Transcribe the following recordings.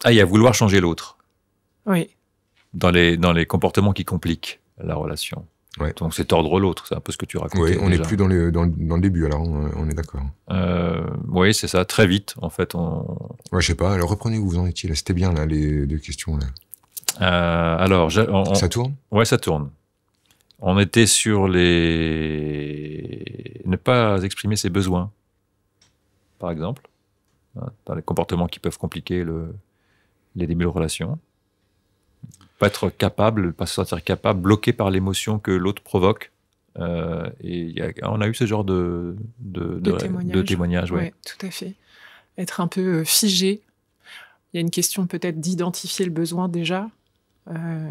Ah, il y a vouloir changer l'autre. Oui. Dans les comportements qui compliquent la relation. Ouais. Donc c'est tordre l'autre, c'est un peu ce que tu racontais. Oui, on n'est déjà. plus dans le début, alors on est d'accord. Oui, c'est ça, très vite, en fait. Ouais, je sais pas, alors reprenez où vous en étiez, là. C'était bien, là, les deux questions, là. Alors, Ça tourne ? Ouais, ça tourne. On était sur les... Ne pas exprimer ses besoins, par exemple. Dans les comportements qui peuvent compliquer les débuts de relation. Pas être capable, pas se sentir capable, bloqué par l'émotion que l'autre provoque. On a eu ce genre de témoignages. Oui, tout à fait. Être un peu figé. Il y a une question peut-être d'identifier le besoin déjà,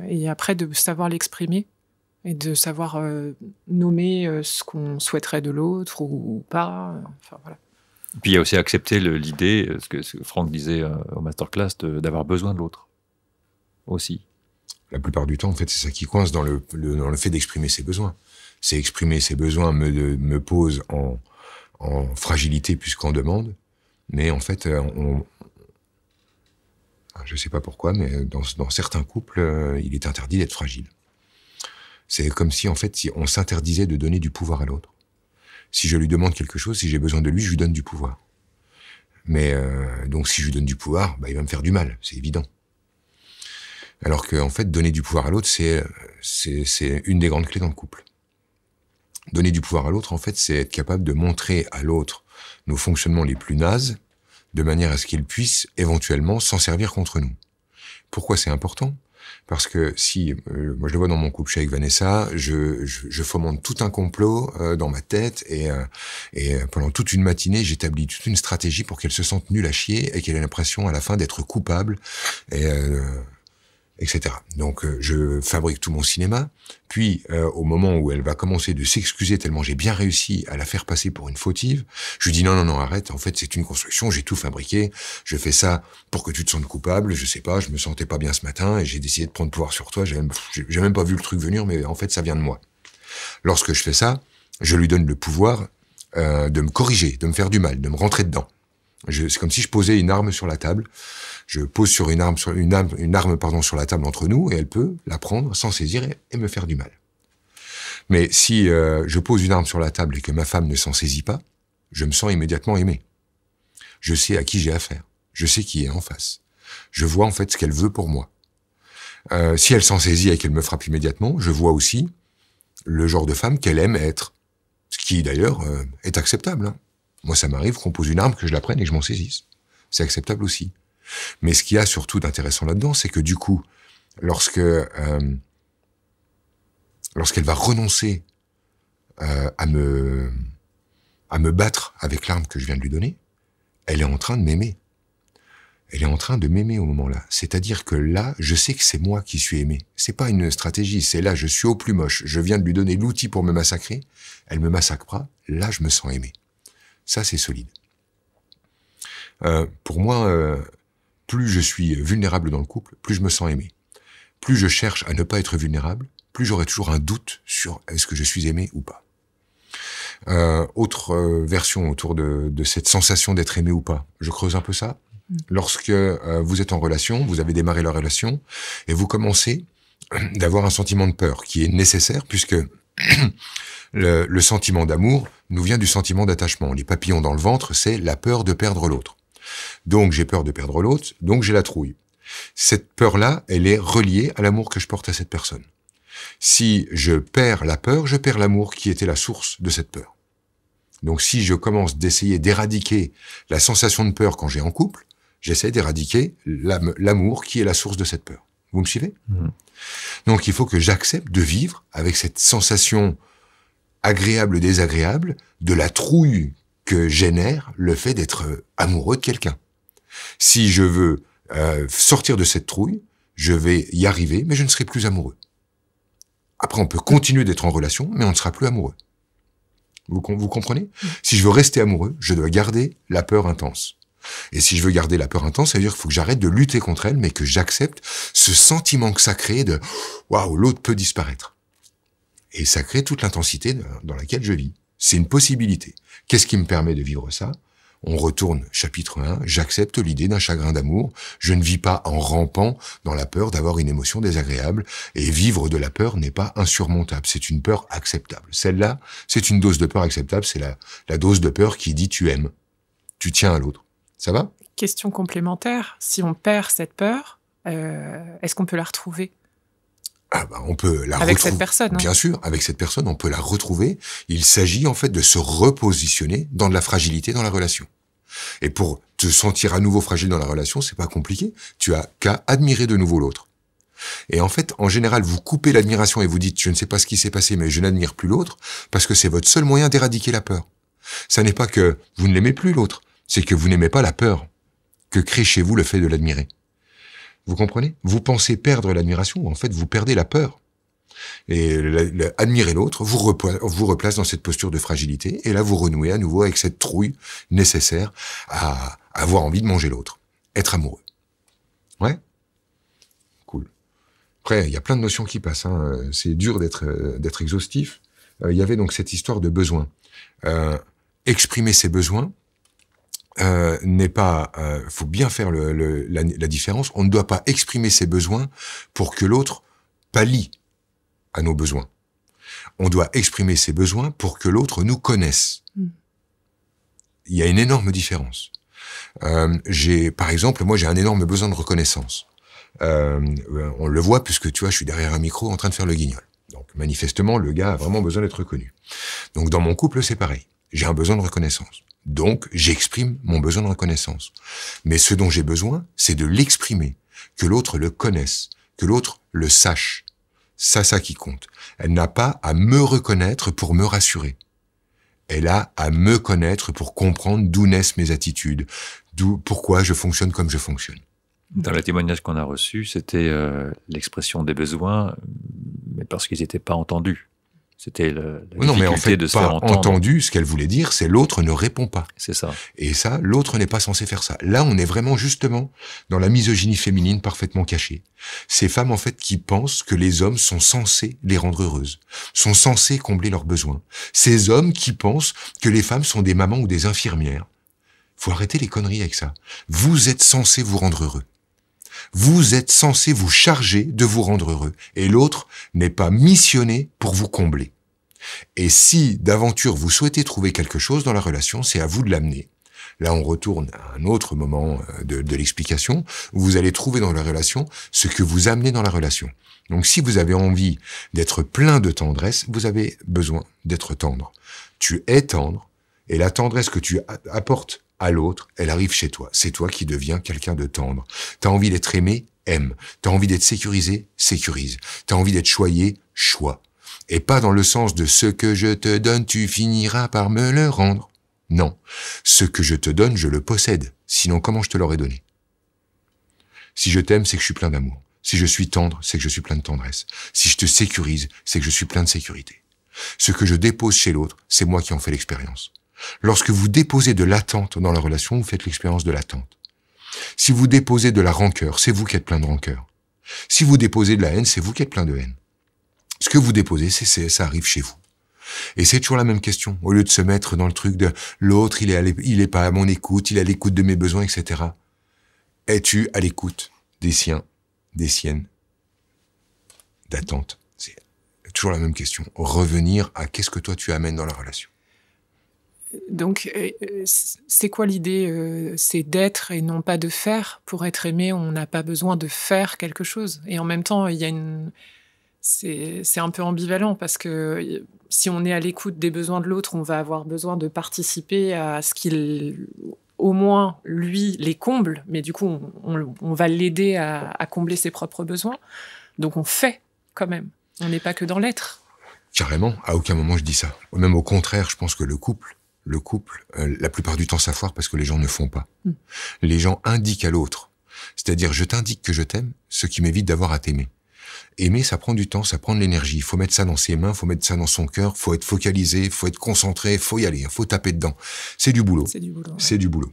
et après de savoir l'exprimer, et de savoir nommer ce qu'on souhaiterait de l'autre ou pas. Enfin, voilà. Puis il y a aussi accepter l'idée, ce que Franck disait au masterclass, d'avoir besoin de l'autre aussi. La plupart du temps, en fait, c'est ça qui coince dans le fait d'exprimer ses besoins. C'est exprimer ses besoins me pose en fragilité plus qu'en demande. Mais en fait, je sais pas pourquoi, mais dans certains couples, il est interdit d'être fragile. C'est comme si, en fait, si on s'interdisait de donner du pouvoir à l'autre. Si je lui demande quelque chose, si j'ai besoin de lui, je lui donne du pouvoir. Mais donc, si je lui donne du pouvoir, il va me faire du mal, c'est évident. Alors que, en fait, donner du pouvoir à l'autre, c'est une des grandes clés dans le couple. Donner du pouvoir à l'autre, en fait, c'est être capable de montrer à l'autre nos fonctionnements les plus nazes, de manière à ce qu'il puisse éventuellement s'en servir contre nous. Pourquoi c'est important ? Parce que si, moi je le vois dans mon couple, je suis avec Vanessa, je fomente tout un complot dans ma tête et pendant toute une matinée, j'établis toute une stratégie pour qu'elle se sente nulle à chier et qu'elle ait l'impression à la fin d'être coupable etc. Donc je fabrique tout mon cinéma, puis au moment où elle va commencer de s'excuser tellement j'ai bien réussi à la faire passer pour une fautive, je lui dis non, arrête, en fait c'est une construction, j'ai tout fabriqué, je fais ça pour que tu te sentes coupable, je sais pas, je me sentais pas bien ce matin et j'ai décidé de prendre pouvoir sur toi, j'ai même pas vu le truc venir, mais en fait ça vient de moi. Lorsque je fais ça, je lui donne le pouvoir de me corriger, de me faire du mal, de me rentrer dedans. C'est comme si je posais une arme sur la table. Je pose sur une arme sur la table entre nous et elle peut la prendre, s'en saisir et me faire du mal. Mais si je pose une arme sur la table et que ma femme ne s'en saisit pas, je me sens immédiatement aimé. Je sais à qui j'ai affaire. Je sais qui est en face. Je vois en fait ce qu'elle veut pour moi. Si elle s'en saisit et qu'elle me frappe immédiatement, je vois aussi le genre de femme qu'elle aime être. Ce qui d'ailleurs est acceptable. Hein. Moi ça m'arrive qu'on pose une arme, que je la prenne et que je m'en saisisse. C'est acceptable aussi. Mais ce qu'il y a surtout d'intéressant là-dedans, c'est que du coup, lorsqu'elle va renoncer à me battre avec l'arme que je viens de lui donner, elle est en train de m'aimer. Elle est en train de m'aimer au moment-là. C'est-à-dire que là, je sais que c'est moi qui suis aimé. C'est pas une stratégie, c'est là, je suis au plus moche. Je viens de lui donner l'outil pour me massacrer. Elle me massacre pas. Là, je me sens aimé. Ça, c'est solide. Pour moi, plus je suis vulnérable dans le couple, plus je me sens aimé. Plus je cherche à ne pas être vulnérable, plus j'aurai toujours un doute sur est-ce que je suis aimé ou pas. Autre version autour de cette sensation d'être aimé ou pas. Je creuse un peu ça. Lorsque vous êtes en relation, vous avez démarré la relation, et vous commencez d'avoir un sentiment de peur qui est nécessaire puisque le sentiment d'amour nous vient du sentiment d'attachement. Les papillons dans le ventre, c'est la peur de perdre l'autre. Donc j'ai peur de perdre l'autre, donc j'ai la trouille. Cette peur-là, elle est reliée à l'amour que je porte à cette personne. Si je perds la peur, je perds l'amour qui était la source de cette peur. Donc si je commence d'essayer d'éradiquer la sensation de peur quand j'ai en couple, j'essaie d'éradiquer l'amour qui est la source de cette peur. Vous me suivez ? Donc il faut que j'accepte de vivre avec cette sensation agréable, désagréable, de la trouille que génère le fait d'être amoureux de quelqu'un. Si je veux sortir de cette trouille, je vais y arriver, mais je ne serai plus amoureux. Après, on peut continuer d'être en relation, mais on ne sera plus amoureux. Vous comprenez ? Si je veux rester amoureux, je dois garder la peur intense. Et si je veux garder la peur intense, ça veut dire qu'il faut que j'arrête de lutter contre elle, mais que j'accepte ce sentiment que ça crée de « waouh, l'autre peut disparaître ». Et ça crée toute l'intensité dans laquelle je vis. C'est une possibilité. Qu'est-ce qui me permet de vivre ça ? On retourne, chapitre 1, j'accepte l'idée d'un chagrin d'amour, je ne vis pas en rampant dans la peur d'avoir une émotion désagréable, et vivre de la peur n'est pas insurmontable, c'est une peur acceptable. Celle-là, c'est une dose de peur acceptable, c'est la dose de peur qui dit tu aimes, tu tiens à l'autre. Ça va ? Question complémentaire, si on perd cette peur, est-ce qu'on peut la retrouver ? On peut la avec retrouver. Cette personne. Hein. Bien sûr, avec cette personne, on peut la retrouver. Il s'agit en fait de se repositionner dans de la fragilité dans la relation. Et pour te sentir à nouveau fragile dans la relation, c'est pas compliqué. Tu as qu'à admirer de nouveau l'autre. Et en fait, en général, vous coupez l'admiration et vous dites « je ne sais pas ce qui s'est passé, mais je n'admire plus l'autre » parce que c'est votre seul moyen d'éradiquer la peur. Ça n'est pas que vous ne l'aimez plus l'autre, c'est que vous n'aimez pas la peur que crée chez vous le fait de l'admirer. Vous comprenez ? Vous pensez perdre l'admiration, en fait, vous perdez la peur. Et admirer l'autre vous replace dans cette posture de fragilité, et là, vous renouez à nouveau avec cette trouille nécessaire à avoir envie de manger l'autre. Être amoureux. Ouais ? Cool. Après, il y a plein de notions qui passent. Hein. C'est dur d'être exhaustif. Il y avait donc cette histoire de besoin. Exprimer ses besoins, n'est pas, faut bien faire la différence. On ne doit pas exprimer ses besoins pour que l'autre pallie à nos besoins. On doit exprimer ses besoins pour que l'autre nous connaisse. Il y a une énorme différence. Par exemple, moi j'ai un énorme besoin de reconnaissance. On le voit puisque tu vois, je suis derrière un micro en train de faire le guignol. Donc manifestement, le gars a vraiment besoin d'être reconnu. Donc dans mon couple, c'est pareil. J'ai un besoin de reconnaissance. Donc, j'exprime mon besoin de reconnaissance. Mais ce dont j'ai besoin, c'est de l'exprimer, que l'autre le connaisse, que l'autre le sache. Ça qui compte. Elle n'a pas à me reconnaître pour me rassurer. Elle a à me connaître pour comprendre d'où naissent mes attitudes, pourquoi je fonctionne comme je fonctionne. Dans le témoignage qu'on a reçu, c'était l'expression des besoins, mais parce qu'ils n'étaient pas entendus. C'était la difficulté de se faire entendre. Entendu, ce qu'elle voulait dire, c'est l'autre ne répond pas. C'est ça. Et ça, l'autre n'est pas censé faire ça. Là, on est vraiment justement dans la misogynie féminine parfaitement cachée. Ces femmes, en fait, qui pensent que les hommes sont censés les rendre heureuses, sont censés combler leurs besoins. Ces hommes qui pensent que les femmes sont des mamans ou des infirmières. Faut arrêter les conneries avec ça. Vous êtes censés vous rendre heureux. Vous êtes censé vous charger de vous rendre heureux. Et l'autre n'est pas missionné pour vous combler. Et si, d'aventure, vous souhaitez trouver quelque chose dans la relation, c'est à vous de l'amener. Là, on retourne à un autre moment de l'explication, où vous allez trouver dans la relation ce que vous amenez dans la relation. Donc, si vous avez envie d'être plein de tendresse, vous avez besoin d'être tendre. Tu es tendre, et la tendresse que tu apportes à l'autre, elle arrive chez toi. C'est toi qui deviens quelqu'un de tendre. T'as envie d'être aimé, aime. T'as envie d'être sécurisé, sécurise. T'as envie d'être choyé, choix. Et pas dans le sens de ce que je te donne, tu finiras par me le rendre. Non. Ce que je te donne, je le possède. Sinon, comment je te l'aurais donné? Si je t'aime, c'est que je suis plein d'amour. Si je suis tendre, c'est que je suis plein de tendresse. Si je te sécurise, c'est que je suis plein de sécurité. Ce que je dépose chez l'autre, c'est moi qui en fais l'expérience. Lorsque vous déposez de l'attente dans la relation, vous faites l'expérience de l'attente. Si vous déposez de la rancœur, c'est vous qui êtes plein de rancœur. Si vous déposez de la haine, c'est vous qui êtes plein de haine. Ce que vous déposez, ça arrive chez vous. Et c'est toujours la même question. Au lieu de se mettre dans le truc de l'autre, il est pas à mon écoute, il est à l'écoute de mes besoins, etc. Es-tu à l'écoute des siens, des siennes, d'attente? C'est toujours la même question. Revenir à qu'est-ce que toi tu amènes dans la relation. Donc, c'est quoi l'idée? C'est d'être et non pas de faire. Pour être aimé, on n'a pas besoin de faire quelque chose. Et en même temps, il y a c'est un peu ambivalent parce que si on est à l'écoute des besoins de l'autre, on va avoir besoin de participer à ce qu'il, au moins, lui, les comble. Mais du coup, on va l'aider à combler ses propres besoins. Donc, on fait quand même. On n'est pas que dans l'être. Carrément. À aucun moment je dis ça. Même au contraire, je pense que le couple, la plupart du temps, ça foire parce que les gens ne font pas. Les gens indiquent à l'autre. C'est-à-dire, je t'indique que je t'aime, ce qui m'évite d'avoir à t'aimer. Aimer, ça prend du temps, ça prend de l'énergie. Il faut mettre ça dans ses mains, il faut mettre ça dans son cœur, il faut être focalisé, il faut être concentré, il faut y aller, il faut taper dedans. C'est du boulot. C'est du boulot. Ouais. C'est du boulot.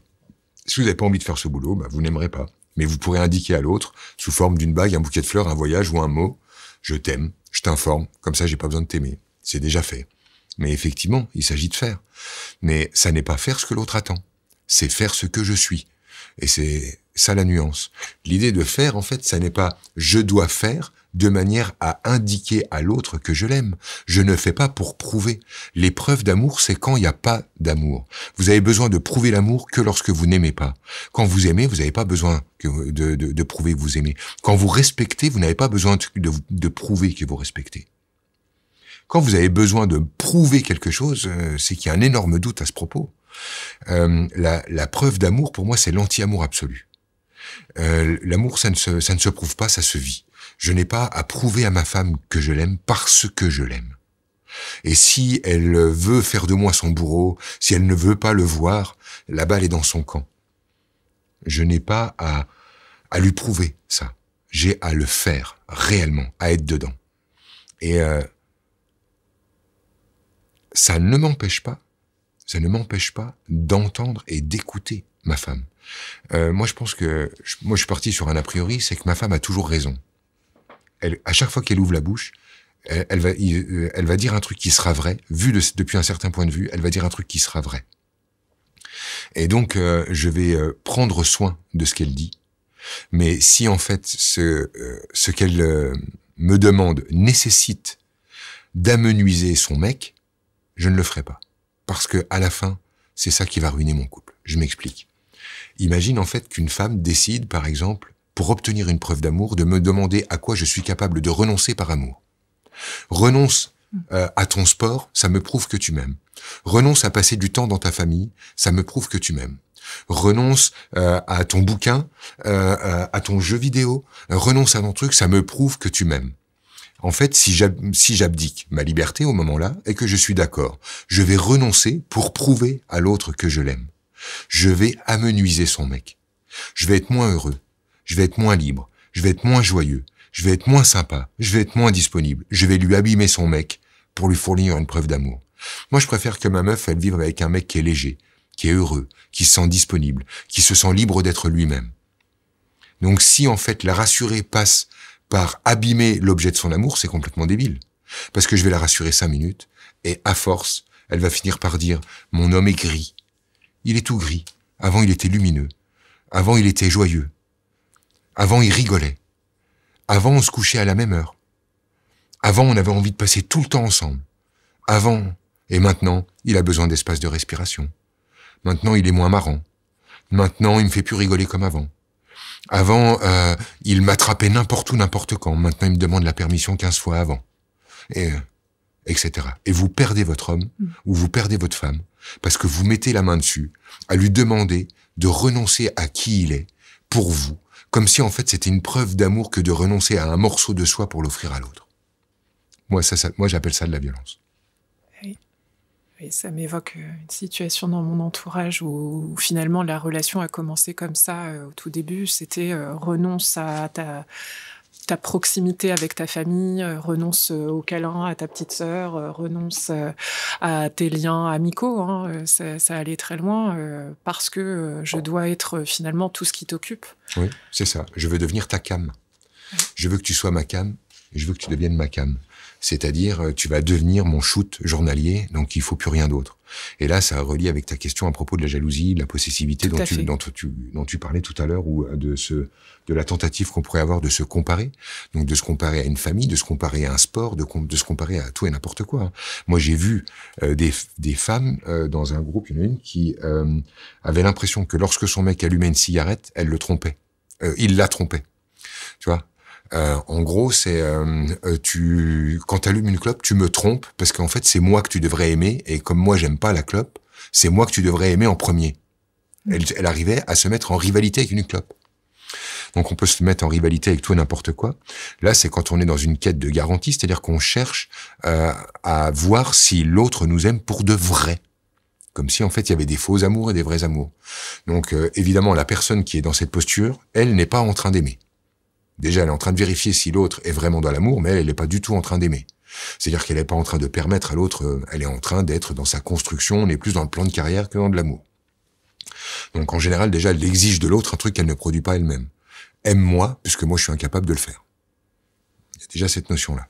Si vous n'avez pas envie de faire ce boulot, vous n'aimerez pas. Mais vous pourrez indiquer à l'autre, sous forme d'une bague, un bouquet de fleurs, un voyage ou un mot, je t'aime, je t'informe, comme ça j'ai pas besoin de t'aimer. C'est déjà fait. Mais effectivement, il s'agit de faire. Mais ça n'est pas faire ce que l'autre attend. c'est faire ce que je suis. Et c'est ça la nuance. L'idée de faire, en fait, ça n'est pas « je dois faire » de manière à indiquer à l'autre que je l'aime. Je ne fais pas pour prouver. L'épreuve d'amour, c'est quand il n'y a pas d'amour. Vous avez besoin de prouver l'amour que lorsque vous n'aimez pas. Quand vous aimez, vous n'avez pas besoin de prouver que vous aimez. Quand vous respectez, vous n'avez pas besoin de prouver que vous respectez. Quand vous avez besoin de prouver quelque chose, c'est qu'il y a un énorme doute à ce propos. La preuve d'amour, pour moi, c'est l'anti-amour absolu. L'amour, ça ne se prouve pas, ça se vit. Je n'ai pas à prouver à ma femme que je l'aime parce que je l'aime. Et si elle veut faire de moi son bourreau, si elle ne veut pas le voir, la balle est dans son camp. Je n'ai pas à lui prouver ça. J'ai à le faire réellement, à être dedans. Et ça ne m'empêche pas d'entendre et d'écouter ma femme. Moi, je pense que je suis parti sur un a priori, c'est que ma femme a toujours raison. À chaque fois qu'elle ouvre la bouche, elle va dire un truc qui sera vrai, vu depuis un certain point de vue, elle va dire un truc qui sera vrai. Et donc, je vais prendre soin de ce qu'elle dit. Mais si en fait ce qu'elle me demande nécessite d'amenuiser son mec, je ne le ferai pas. Parce que à la fin, c'est ça qui va ruiner mon couple. Je m'explique. Imagine en fait qu'une femme décide, par exemple, pour obtenir une preuve d'amour, de me demander à quoi je suis capable de renoncer par amour. Renonce à ton sport, ça me prouve que tu m'aimes. Renonce à passer du temps dans ta famille, ça me prouve que tu m'aimes. Renonce à ton bouquin, à ton jeu vidéo, renonce à ton truc, ça me prouve que tu m'aimes. En fait, si j'abdique ma liberté au moment-là et que je suis d'accord, je vais renoncer pour prouver à l'autre que je l'aime. Je vais amenuiser son mec. Je vais être moins heureux. Je vais être moins libre, je vais être moins joyeux, je vais être moins sympa, je vais être moins disponible, je vais lui abîmer son mec pour lui fournir une preuve d'amour. Moi, je préfère que ma meuf, elle vive avec un mec qui est léger, qui est heureux, qui se sent disponible, qui se sent libre d'être lui-même. Donc si, en fait, la rassurer passe par abîmer l'objet de son amour, c'est complètement débile. Parce que je vais la rassurer 5 minutes, et à force, elle va finir par dire « Mon homme est gris. Il est tout gris. Avant, il était lumineux. Avant, il était joyeux. Avant, il rigolait. Avant, on se couchait à la même heure. Avant, on avait envie de passer tout le temps ensemble. Avant, et maintenant, il a besoin d'espace de respiration. Maintenant, il est moins marrant. Maintenant, il me fait plus rigoler comme avant. Avant, il m'attrapait n'importe où, n'importe quand. Maintenant, il me demande la permission 15 fois avant. Et, etc. Et vous perdez votre homme, ou vous perdez votre femme, parce que vous mettez la main dessus, à lui demander de renoncer à qui il est, pour vous, comme si en fait c'était une preuve d'amour que de renoncer à un morceau de soi pour l'offrir à l'autre. Moi, j'appelle ça de la violence. Oui. Et ça m'évoque une situation dans mon entourage où finalement la relation a commencé comme ça au tout début. C'était renonce à ta proximité avec ta famille, renonce au câlin à ta petite sœur, renonce à tes liens amicaux. Hein, ça allait très loin parce que je dois être finalement tout ce qui t'occupe. Oui, c'est ça. Je veux devenir ta cam. Je veux que tu sois ma cam et je veux que tu deviennes ma cam. C'est-à-dire, tu vas devenir mon shoot journalier, donc il faut plus rien d'autre. Et là, ça relie avec ta question à propos de la jalousie, de la possessivité dont tu parlais tout à l'heure, ou de la tentative qu'on pourrait avoir de se comparer. Donc de se comparer à une famille, de se comparer à un sport, de se comparer à tout et n'importe quoi. Moi, j'ai vu des femmes dans un groupe, il y en a une qui avait l'impression que lorsque son mec allumait une cigarette, elle le trompait. Il la trompait. Tu vois? En gros, c'est quand t'allumes une clope, tu me trompes parce qu'en fait, c'est moi que tu devrais aimer et comme moi, j'aime pas la clope, c'est moi que tu devrais aimer en premier. Elle arrivait à se mettre en rivalité avec une clope. Donc, on peut se mettre en rivalité avec tout et n'importe quoi. Là, c'est quand on est dans une quête de garantie, c'est-à-dire qu'on cherche à voir si l'autre nous aime pour de vrai. Comme si, en fait, il y avait des faux amours et des vrais amours. Donc, évidemment, la personne qui est dans cette posture, elle n'est pas en train d'aimer. Déjà, elle est en train de vérifier si l'autre est vraiment dans l'amour, mais elle n'est pas du tout en train d'aimer. C'est-à-dire qu'elle n'est pas en train de permettre à l'autre, elle est en train d'être dans sa construction, on est plus dans le plan de carrière que dans de l'amour. Donc en général, déjà, elle exige de l'autre un truc qu'elle ne produit pas elle-même. Aime-moi, puisque moi je suis incapable de le faire. Il y a déjà cette notion-là.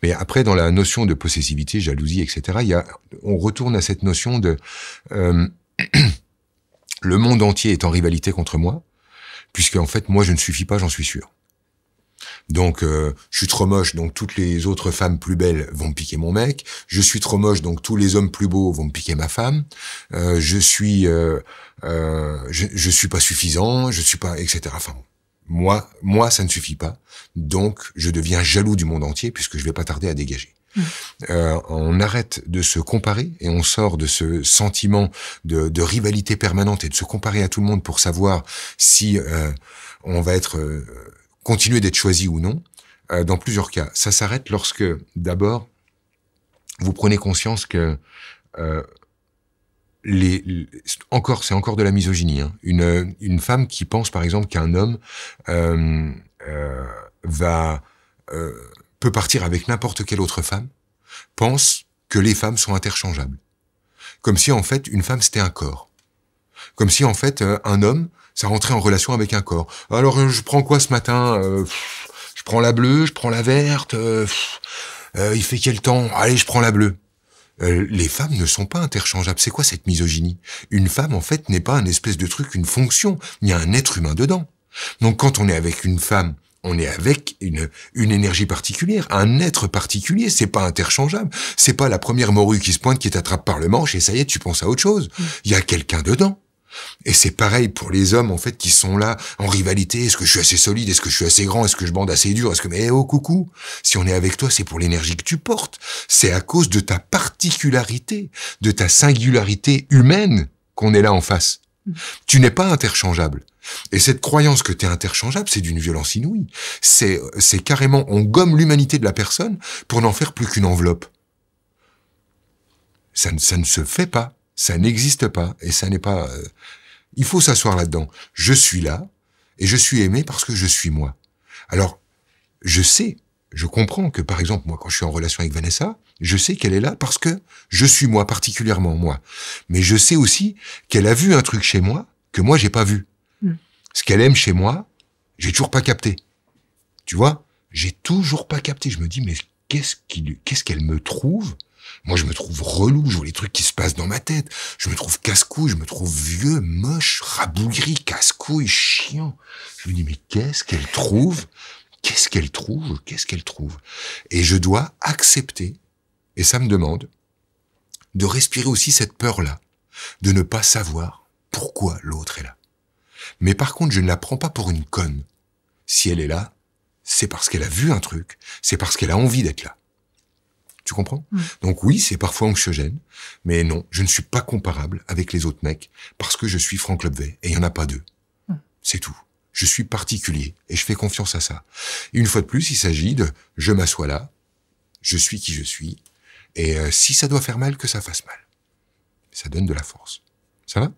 Mais après, dans la notion de possessivité, jalousie, etc., on retourne à cette notion de... le monde entier est en rivalité contre moi, puisque en fait, moi, je ne suffis pas, j'en suis sûr. Donc, je suis trop moche, donc toutes les autres femmes plus belles vont me piquer mon mec. Je suis trop moche, donc tous les hommes plus beaux vont me piquer ma femme. Je suis pas suffisant, je suis pas, etc. Enfin, moi, ça ne suffit pas. Donc, je deviens jaloux du monde entier puisque je vais pas tarder à dégager. On arrête de se comparer et on sort de ce sentiment de rivalité permanente et de se comparer à tout le monde pour savoir si on va continuer d'être choisi ou non. Dans plusieurs cas, ça s'arrête lorsque, d'abord, vous prenez conscience que c'est encore de la misogynie. Hein. Une femme qui pense, par exemple, qu'un homme peut partir avec n'importe quelle autre femme, pense que les femmes sont interchangeables. Comme si, en fait, une femme, c'était un corps. Comme si, en fait, un homme, ça rentrait en relation avec un corps. Alors, je prends quoi ce matin? Je prends la bleue, je prends la verte. Il fait quel temps? Allez, je prends la bleue. Les femmes ne sont pas interchangeables. C'est quoi cette misogynie? Une femme, en fait, n'est pas un espèce de truc, une fonction. Il y a un être humain dedans. Donc, quand on est avec une femme, on est avec une énergie particulière, un être particulier. C'est pas interchangeable. C'est pas la première morue qui se pointe, qui t'attrape par le manche et ça y est, tu penses à autre chose. Il y a quelqu'un dedans. Et c'est pareil pour les hommes, en fait, qui sont là en rivalité. Est-ce que je suis assez solide? Est-ce que je suis assez grand? Est-ce que je bande assez dur? Mais oh, coucou! Si on est avec toi, c'est pour l'énergie que tu portes. C'est à cause de ta particularité, de ta singularité humaine qu'on est là en face. Tu n'es pas interchangeable. Et cette croyance que tu es interchangeable, c'est d'une violence inouïe. C'est carrément, on gomme l'humanité de la personne pour n'en faire plus qu'une enveloppe. Ça ne se fait pas. Ça n'existe pas, et ça n'est pas... Il faut s'asseoir là-dedans. Je suis là, et je suis aimé parce que je suis moi. Alors, je comprends que, par exemple, moi, quand je suis en relation avec Vanessa, je sais qu'elle est là parce que je suis moi, particulièrement moi. Mais je sais aussi qu'elle a vu un truc chez moi que moi, j'ai pas vu. Ce qu'elle aime chez moi, j'ai toujours pas capté. Tu vois? J'ai toujours pas capté. Je me dis, mais qu'est-ce qu'elle me trouve? Moi, je me trouve relou, je vois les trucs qui se passent dans ma tête. Je me trouve casse-couille, je me trouve vieux, moche, rabougri, casse-couille, chiant. Je me dis, mais qu'est-ce qu'elle trouve? Qu'est-ce qu'elle trouve? Qu'est-ce qu'elle trouve? Et je dois accepter, et ça me demande, de respirer aussi cette peur-là, de ne pas savoir pourquoi l'autre est là. Mais par contre, je ne la prends pas pour une conne. Si elle est là, c'est parce qu'elle a vu un truc, c'est parce qu'elle a envie d'être là. Tu comprends? Donc oui, c'est parfois anxiogène, mais non, je ne suis pas comparable avec les autres mecs parce que je suis Franck Lobvet et il n'y en a pas deux. C'est tout. Je suis particulier et je fais confiance à ça. Et une fois de plus, il s'agit de je m'assois là, je suis qui je suis, et si ça doit faire mal, que ça fasse mal. Ça donne de la force. Ça va?